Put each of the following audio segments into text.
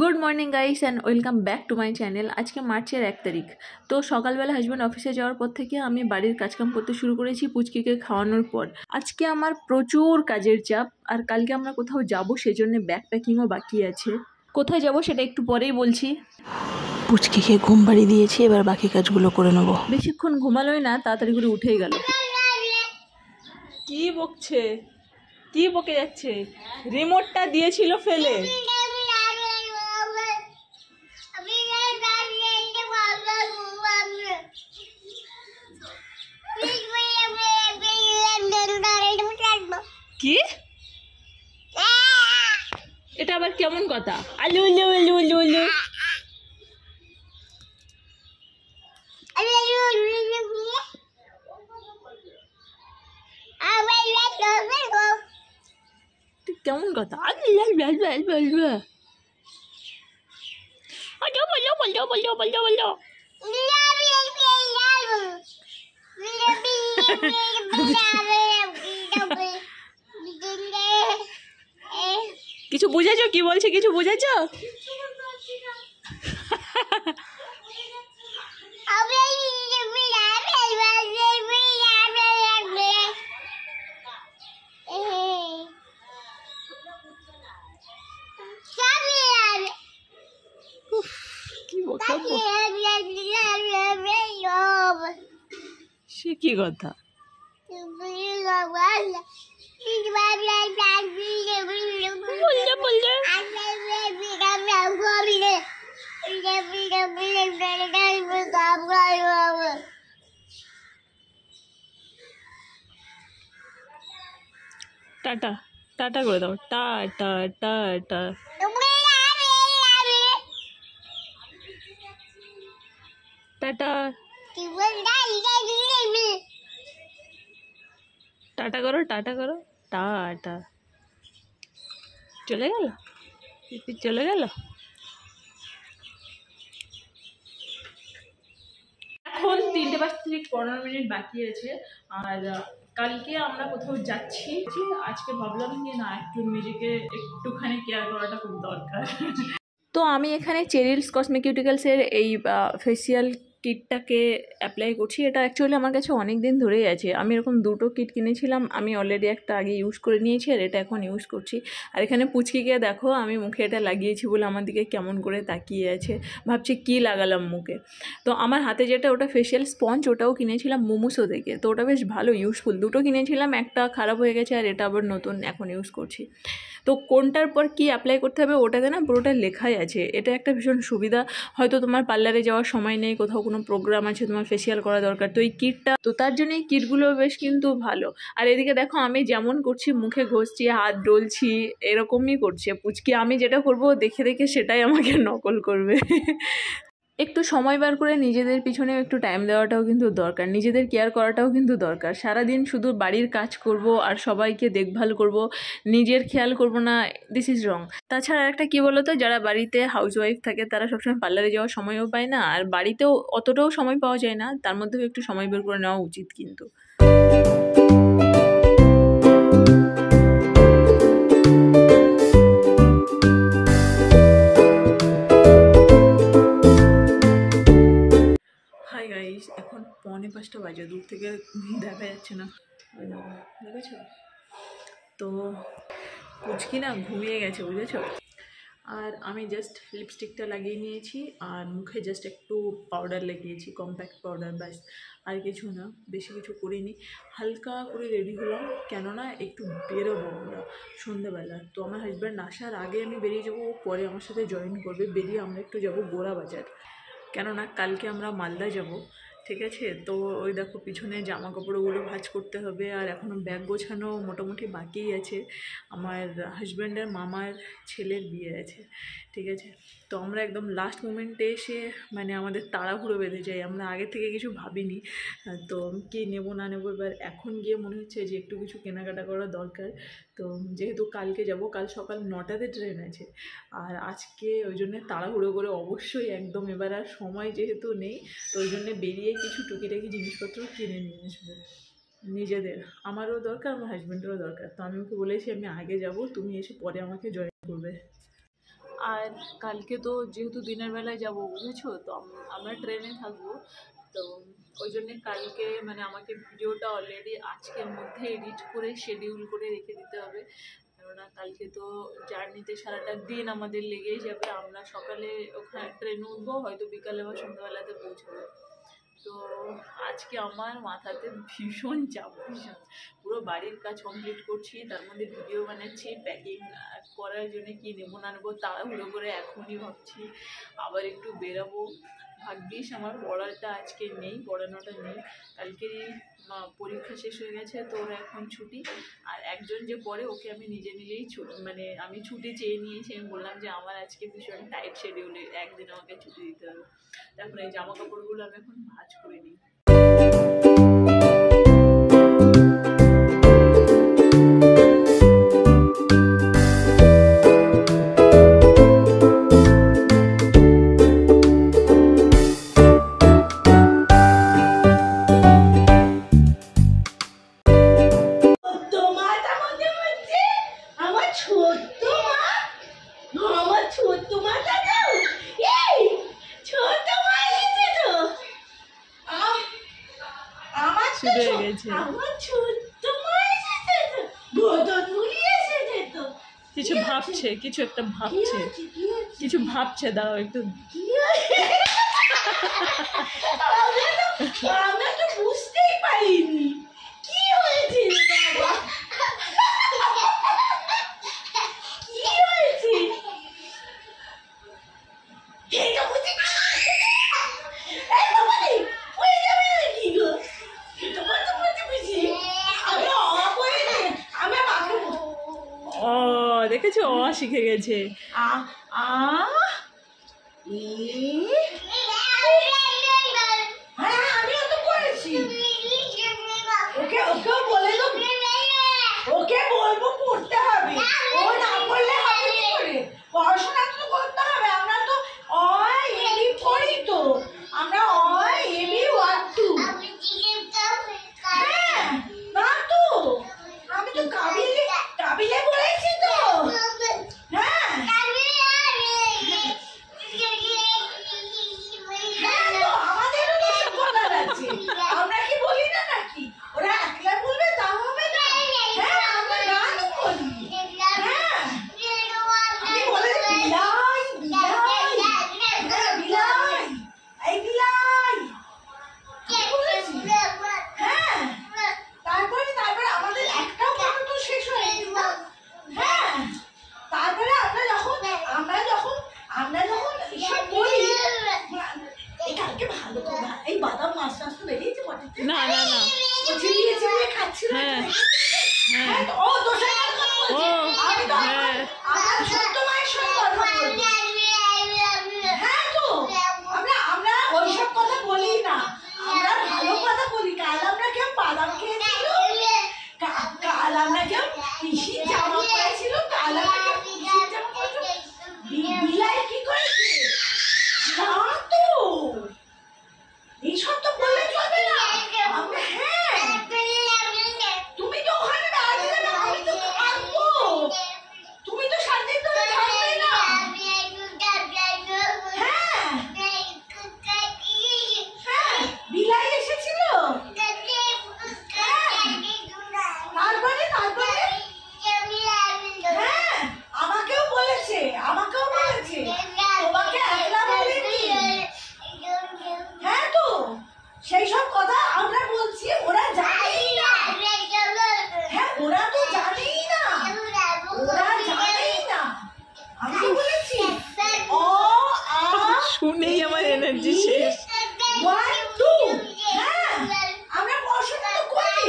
Good morning guys and welcome back to my channel. আজকে মার্চের 1 তারিখ। তো সকালবেলা হাজব্যান্ড অফিসে যাওয়ার পর থেকে আমি বাড়ির কাজকাম করতে শুরু করেছি পুচকিকে খাওয়ানোর পর। আজকে আমার প্রচুর কাজের চাপ, আর কালকে আমরা কোথাও যাব, সেজন্য ব্যাগ প্যাকিংও বাকি আছে। কোথায় যাব সেটা একটু পরেই বলছি। পুচকিকে ঘুম পাড়িয়ে দিয়েছি, এবার বাকি কাজগুলো করে নেব। বেশিক্ষণ ঘুমালোই না, তাড়াতাড়ি করে উঠেই গেল। কি বকছে, কি বকে যাচ্ছে? রিমোটটা দিয়েছিল ফেলে। কি এটা আবার কেমন কথা? আলু আলু আলু আলু আলু। কেমন কথা? কিছু বুঝেছো? কি বলছে কিছু বুঝেছো? সে কি কথা? টাটা টাটা করে দাও, টাটা টাটা। টাটা টাটা করো, টাটা করো, টাটা। চলে গেল, চলে গেল। এখন 3:15 বাকি আছে, আর কালকে আমরা কোথাও যাচ্ছি। আজকে ভাবলাম যে না, একটু নিজেকে একটুখানি কেয়ার করাটা খুব দরকার। তো আমি এখানে চেরিলস কসমেটিক্যালসের এই ফেসিয়াল কিটটাকে অ্যাপ্লাই করছি। এটা অ্যাকচুয়ালি আমার কাছে অনেক দিন ধরেই আছে। আমি এরকম দুটো কিট কিনেছিলাম, আমি অলরেডি একটা আগে ইউজ করে নিয়েছি, আর এটা এখন ইউজ করছি। আর এখানে পুচকিকে দেখো, আমি মুখে এটা লাগিয়েছি বলে আমার দিকে কেমন করে তাকিয়ে আছে, ভাবছি কি লাগালাম মুখে। তো আমার হাতে যেটা, ওটা ফেসিয়াল স্পঞ্জ, ওটাও কিনেছিলাম মোমোসো থেকে। তো ওটা বেশ ভালো, ইউজফুল। দুটো কিনেছিলাম, একটা খারাপ হয়ে গেছে আর এটা আবার নতুন এখন ইউজ করছি। তো কোনটার পর কি অ্যাপ্লাই করতে হবে ওটাতে না পুরোটা লেখাই আছে। এটা একটা ভীষণ সুবিধা। হয়তো তোমার পার্লারে যাওয়ার সময় নেই, কোথাও কোনো প্রোগ্রাম আছে, তোমার ফেসিয়াল করা দরকার, তো এই কিটটা, তো তার জন্য এই কিটগুলো বেশ কিন্তু ভালো। আর এদিকে দেখো, আমি যেমন করছি, মুখে ঘষছি, হাত ডলছি, এরকমই করছে পুচকি। আমি যেটা করবো দেখে দেখে সেটাই আমাকে নকল করবে। একটু সময় বার করে নিজেদের পিছনেও একটু টাইম দেওয়াটাও কিন্তু দরকার, নিজেদের কেয়ার করাটাও কিন্তু দরকার। সারাদিন শুধু বাড়ির কাজ করব আর সবাইকে দেখভাল করব, নিজের খেয়াল করব না, দিস ইজ রং। তাছাড়া একটা কি বলতো, যারা বাড়িতে হাউসওয়াইফ থাকে তারা সবসময় পার্লারে যাওয়ার সময়ও পায় না, আর বাড়িতেও অতটাও সময় পাওয়া যায় না, তার মধ্যেও একটু সময় বের করে নেওয়া উচিত কিন্তু। হাই গাইস, এখন 4:45 বাজে, দূর থেকে দেখা যাচ্ছে না, দেখেছো? তো পুচকি না ঘুমিয়ে গেছে, বুঝেছো? আর আমি জাস্ট লিপস্টিকটা লাগিয়ে নিয়েছি, আর মুখে জাস্ট একটু পাউডার লাগিয়েছি, কম্প্যাক্ট পাউডার, ব্যাস। আর কিছু না, বেশি কিছু করিনি। হালকা করে রেডি হলাম, কেননা একটু বেরোবো আমরা সন্ধ্যেবেলা। তো আমার হাজব্যান্ড আসার আগে আমি বেরিয়ে যাবো, পরে আমার সাথে জয়েন করবে। বেরিয়ে আমরা একটু যাবো গোরা বাজার, কেননা কালকে আমরা মালদা যাব, ঠিক আছে? তো ওই দেখো পিছনে জামা কাপড়গুলো ভাঁজ করতে হবে, আর এখনও ব্যাগ গোছানো মোটামুটি বাকিই আছে। আমার হাজব্যান্ডের মামার ছেলের বিয়ে আছে, ঠিক আছে? তো আমরা একদম লাস্ট মোমেন্টে এসে মানে আমাদের তাড়াহুড়ো বেঁধে যাই, আমরা আগে থেকে কিছু ভাবিনি। তো কি নেবো না নেবো, এবার এখন গিয়ে মনে হচ্ছে যে একটু কিছু কেনাকাটা করা দরকার। তো যেহেতু কালকে যাব, কাল সকাল 9টাতে ট্রেন আছে, আর আজকে ওই জন্যে তাড়াহুড়ো করে অবশ্যই একদম, এবার আর সময় যেহেতু নেই, তো ওই জন্যে বেরিয়ে কিছু টুকিটাকি জিনিসপত্র কিনে নিয়ে আসবো নিজেদের। আমারও দরকার, আমার হাজব্যান্ডেরও দরকার। তো আমি ওকে বলেছি আমি আগে যাব, তুমি এসে পরে আমাকে জয়েন করবে। আর কালকে তো যেহেতু দিনের বেলায় যাবো বুঝেছো, তো আমরা ট্রেনে থাকবো, তো ওই জন্যে কালকে মানে আমাকে ভিডিওটা অলরেডি আজকের মধ্যে এডিট করে শিডিউল করে রেখে দিতে হবে, কেননা কালকে তো জার্নিতে সারাটা দিন আমাদের লেগেই যাবে। আমরা সকালে ওখানে ট্রেনে উঠবো, হয়তো বিকালে বা সন্ধ্যাবেলাতে পৌঁছবো। তো আজকে আমার মাথাতে ভীষণ চাপ, ভীষণ পুরো বাড়ির কাজ কমপ্লিট করছি, তার মধ্যে ভিডিও বানাচ্ছি, প্যাকিং করার জন্য কি নেবো না নেবো তাড়াহুড়ো করে এখনই ভাবছি। আবার একটু বেরাবো, ভাগ্যিস আমার পড়াটা আজকে নেই, পড়ানোটা নেই। কালকে পরীক্ষা শেষ হয়ে গেছে, তো ওরা এখন ছুটি। আর একজন যে পড়ে ওকে আমি নিজেই ছুটি, মানে আমি ছুটি চেয়ে নিয়েছি। আমি বললাম যে আমার আজকে ভীষণ টাইট শিডিউলে, একদিন আমাকে ছুটি দিতে হবে। তারপরে এই জামা কাপড়গুলো আমি এখন ভাঁজ করে নিই। কিছু ভাবছে, কিছু একটা ভাবছে, কিছু ভাবছে, দাঁড়াও একটু। আমরা তো বুঝতেই পারিনি কি হয়েছে বাবা, কি হয়েছে এটা বুঝি দেখেছো ও শিখে গেছে। আমিও তো করেছি, ওকে ওকেও বলে দেবো, ওকে বলবো পড়তে হবে, ও না পড়লে হবে কি করে, পড়াশোনা তো করতে হবে। আমরা তো এবি পড়ি, তো আমরা এবি 1 2। হ্যাঁ না তো আমি তো কাবিলে বলেছি তো। হ্যাঁ আমাদেরও তো সব বলার আছে, আমরা কি বলি না নাকি? ওরা একলা বলবে তা হবে না। হ্যাঁ আমরা গানও বলি। হ্যাঁ আমি বলেছি বিলাই বিলাই, হ্যাঁ বিলাই, এই বিলাই বলেছি। হ্যাঁ তারপরে আমাদের একটাও পড়া তো শেষ হয়নি। হ্যাঁ তারপরে আমরা যখন এসব বলি, এই কালকে ভালো তো এই বাদাম মাছ টাছ তো বেরিয়েছে বটে। না না না চিবিয়ে খাচ্ছিল। হ্যাঁ হ্যাঁ ও তোর সাথে কথা বলছি আমি তো। আমার ছোট্ট মায়ের সঙ্গে কথা বলছি। হ্যাঁ তো আমরা ওইসব কথা বলি না, আমরা ভালো কথা বলি। কাল আমরা কেউ বাদাম খেয়েছিল, কাল আমরা কেউ পিসির জামা পরেছিল, কাল আমরা কেউ পিসির জামা পরেছিল। বিলাই কি করেছে না তো, এইসব তো বললে চলবে না। হ্যাঁ তুমি তো ওখানে দাঁড়িয়ে না, আমি তো থাকবো, তুমি তো সাথে তো থাকবে না। হ্যাঁ হ্যাঁ বিলাই এসেছিল। তারপরে হ্যাঁ আমাকেও বলেছে তোমাকে একলা বলেনি। হ্যাঁ তো সেই সব কথা আমরা বলছি, ওরা জানেই না। হ্যাঁ ওরা তো জানেই না, আমি তো বলেছি শুনেই আমার এনার্জি শেষ। 1 2। হ্যাঁ আমরা পড়াশোনা তো করি।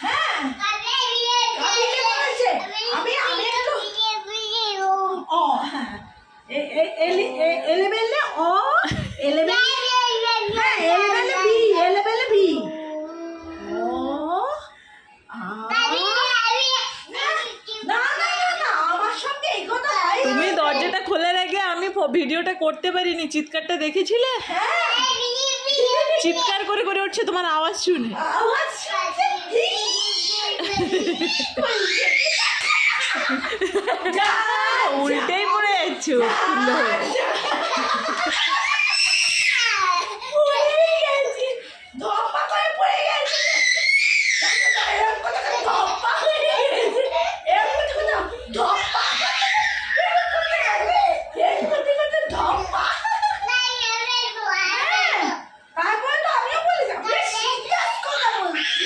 হ্যাঁ কাবিলে বলেছে। আমি একটু হ্যাঁ এলেবেলে হ্যাঁ এলেবেলে বি না আমার সঙ্গে এই কথা হয়। তুমি দরজাটা খোলা রেখে আমি ভিডিওটা করতে পারিনি, চিৎকারটা দেখেছিলে? হ্যাঁ চিৎকার করে করে উঠছে তোমার আওয়াজ শুনে। যা, উল্টেই পড়ে যাচ্ছ সুন্দর পড়েই গেছি, ধপ্পা করে পড়ে গেছি। এরকম করে ধপ্পা করে গেছি, এরকম করে ধপ্পা করে, এরকম করে গেছি, এরকম করে ধপ্পা। হ্যাঁ, তারপরে তো আমিও বলেছি, আমরা serious কথা বলছি।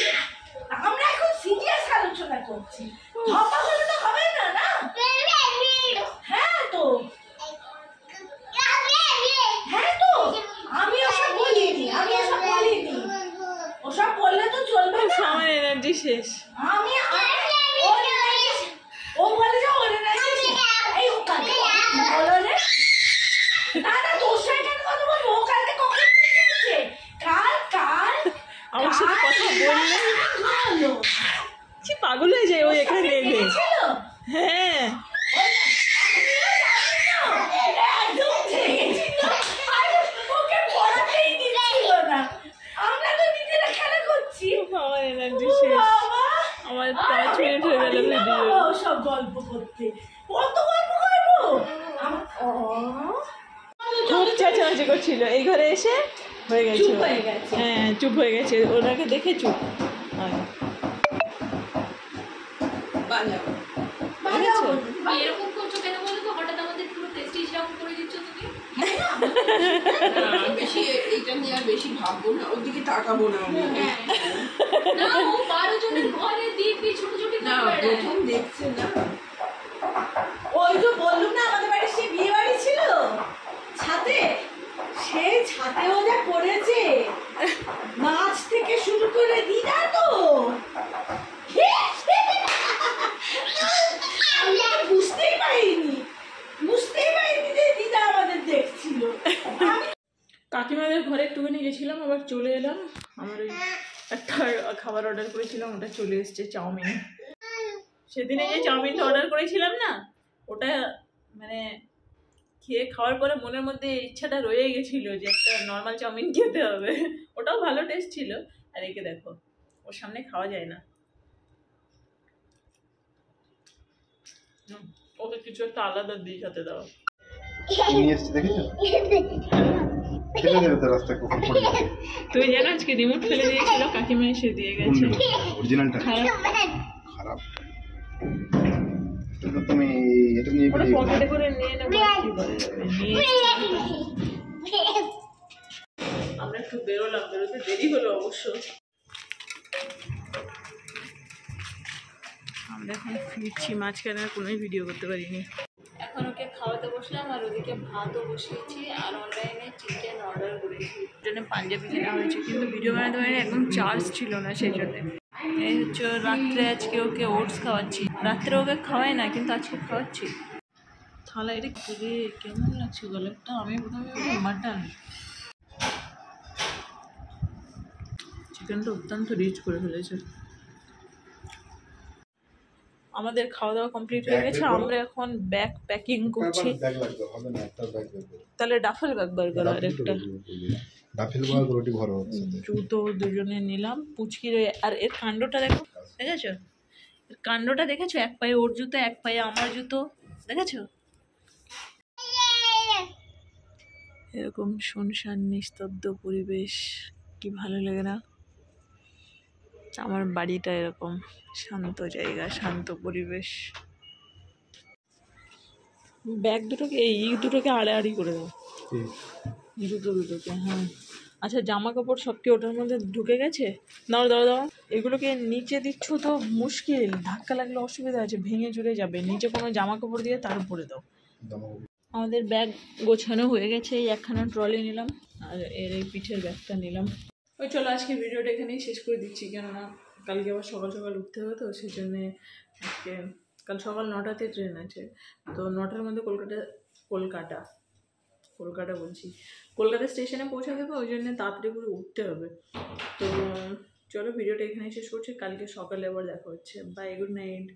আমরা এখন সিরিয়াস আলোচনা করছি। ধপ্পা করলে তো হবে না, না? হ্যাঁ তো, হ্যাঁ তো, আমি ওসব বলিনি, আমি ওসব বলিনি। ওসব বললে তো চলবে না। আমার এনার্জি শেষ আমি ও বলে যে ওর এনার্জি এই ও কালকে বলো রে, না না তোর সাথে কেন কথা বলবো? ও কালকে কখন গিয়েছে? কাল আমার সাথে কথা বললে ভালো কি পাগল হয়ে যায় ওই এখানে এলে ছিল। হ্যাঁ একদম ঠেকেছিল। আর ওকে পড়াতেই দিচ্ছিল না। আমরা তো নিজেরা খেলা করছি। আমার এনার্জি ও শেষ বাবা, আমার 5 মিনিট হয়ে গেল পারি না ভিডিও বাবা ওসব গল্প করতে। কত গল্প করবো? খুব চেঁচামেচি করছিল এই ঘরে এসে হয়ে গেছে চুপ হয়ে গেছে। হ্যাঁ চুপ হয়ে গেছে ওনাকে দেখে চুপ হয়। বাজাও। এরকম করছো কেন বলো তো? হঠাৎ আমাদের পুরো প্রেস্টিজ ডাউন করে দিচ্ছ তুমি। বেশি এইটা নিয়ে আর বেশি ভাববো না, ওর দিকে তাকাবো না আমি। না ও 12 জনের ঘরে দিব্যি ছোট ছোট না প্রথম দেখছে না, ওই তো বললুম না আমাদের বাড়ি সে বিয়ে বাড়ি ছিল ছাদে, সেই ছাদেও যা করেছে নাচ থেকে শুরু করে দিদা তো আমি তো বুঝতেই পারিনি যে দিদা আমাদের দেখছিল। কাকিমাদের ঘরে একটুখানি গেছিলাম আবার চলে এলাম আমার ওই একটা খাবার অর্ডার করেছিলাম ওটা চলে এসেছে চাউমিন সেদিনে যে চাউমিনটা অর্ডার করেছিলাম না ওটা মানে খেয়ে খাওয়ার পরে মনের মধ্যে ইচ্ছাটা রয়ে গেছিল যে একটা নর্মাল চাউমিন খেতে হবে ওটাও ভালো টেস্ট ছিল আর একে দেখো ওর সামনে খাওয়া যায় না ওকে কিছু একটা আলাদা দিই সাথে দাও নিয়ে এসছি দেখেছো? ফেলে দেবে তো রাস্তায় কখন পড়ে যাবে। তুমি জানো আজকে রিমোট ফেলে দিয়েছিল কাকিমা এসে দিয়ে গেছে অরিজিনালটা খারাপ খারাপ। কিন্তু তুমি এটা নিয়ে ওটা বেরিয়ে গেলে। পকেটে করে নিয়ে নেবো আর কি করা যাবে নিয়ে আমরা একটু বেরোলাম বেরোতে দেরি হলো অবশ্য আমরা এখন ফিরছি মাঝখানে আর কোনোই ভিডিও করতে পারিনি এখন ওকে খাওয়াতে বসলাম আর ওদিকে ভাতও বসিয়েছি আর অনলাইনে চিকেন অর্ডার করেছি ওই জন্য পাঞ্জাবি কেনা হয়েছে কিন্তু ভিডিও বানাতে পারিনি একদম চার্জ ছিল না সেই জন্য এই হচ্ছে রাত্রে আজকে ওকে ওটস খাওয়াচ্ছি রাত্রে ওকে খাওয়াই না কিন্তু আজকে খাওয়াচ্ছি থালা এটা কিরে কেমন লাগছে গলাটা আমি প্রথমে মাটন চিকেনটা অত্যন্ত রিচ করে ফেলেছে আমাদের খাওয়া দাওয়া কমপ্লিট হয়ে গেছে আমরা এখন ব্যাগ প্যাকিং করছি ব্যাগ লাগবে হবে না একটা ব্যাগ লাগবে তাহলে ডাফেল ব্যাগ বার্গার আর একটা ডাফেল বল রুটি ভরো সাথে জুতো দুজনে নিলাম পুচকির আর এর কাণ্ডটা দেখো দেখেছো এর কাণ্ডটা দেখেছো এক পায়ে ওর জুতো এক পায়ে আমার জুতো দেখেছো এরকম শুনশান নিস্তব্ধ পরিবেশ কি ভালো লাগে না আমার বাড়িটা এরকম শান্ত জায়গা শান্ত পরিবেশ ব্যাগ দুটোকে এই দুটোকে আড়াআড়ি করে দাও জুতো দুটোকে হ্যাঁ আচ্ছা জামা কাপড় সব কি ওটার মধ্যে ঢুকে গেছে দাও দাও দাও এগুলোকে নিচে দিচ্ছ তো মুশকিল ধাক্কা লাগলে অসুবিধা আছে ভেঙে চুরে যাবে নিচে কোনো জামা কাপড় দিয়ে তার উপরে দাও আমাদের ব্যাগ গোছানো হয়ে গেছে এই একখানা ট্রলি নিলাম আর এর এই পিঠের ব্যাগটা নিলাম ওই চলো আজকে ভিডিওটা এখানেই শেষ করে দিচ্ছি কেননা কালকে আবার সকাল সকাল উঠতে হবে তো সেই জন্যে আজকে কাল সকাল 9টাতে ট্রেন আছে তো 9টার মধ্যে কলকাতা বলছি কলকাতা স্টেশনে পৌঁছে দেবো ওই জন্য তাড়াতাড়ি করে উঠতে হবে তো চলো ভিডিওটা এখানেই শেষ করছি কালকে সকালে আবার দেখা হচ্ছে বাই গুড নাইট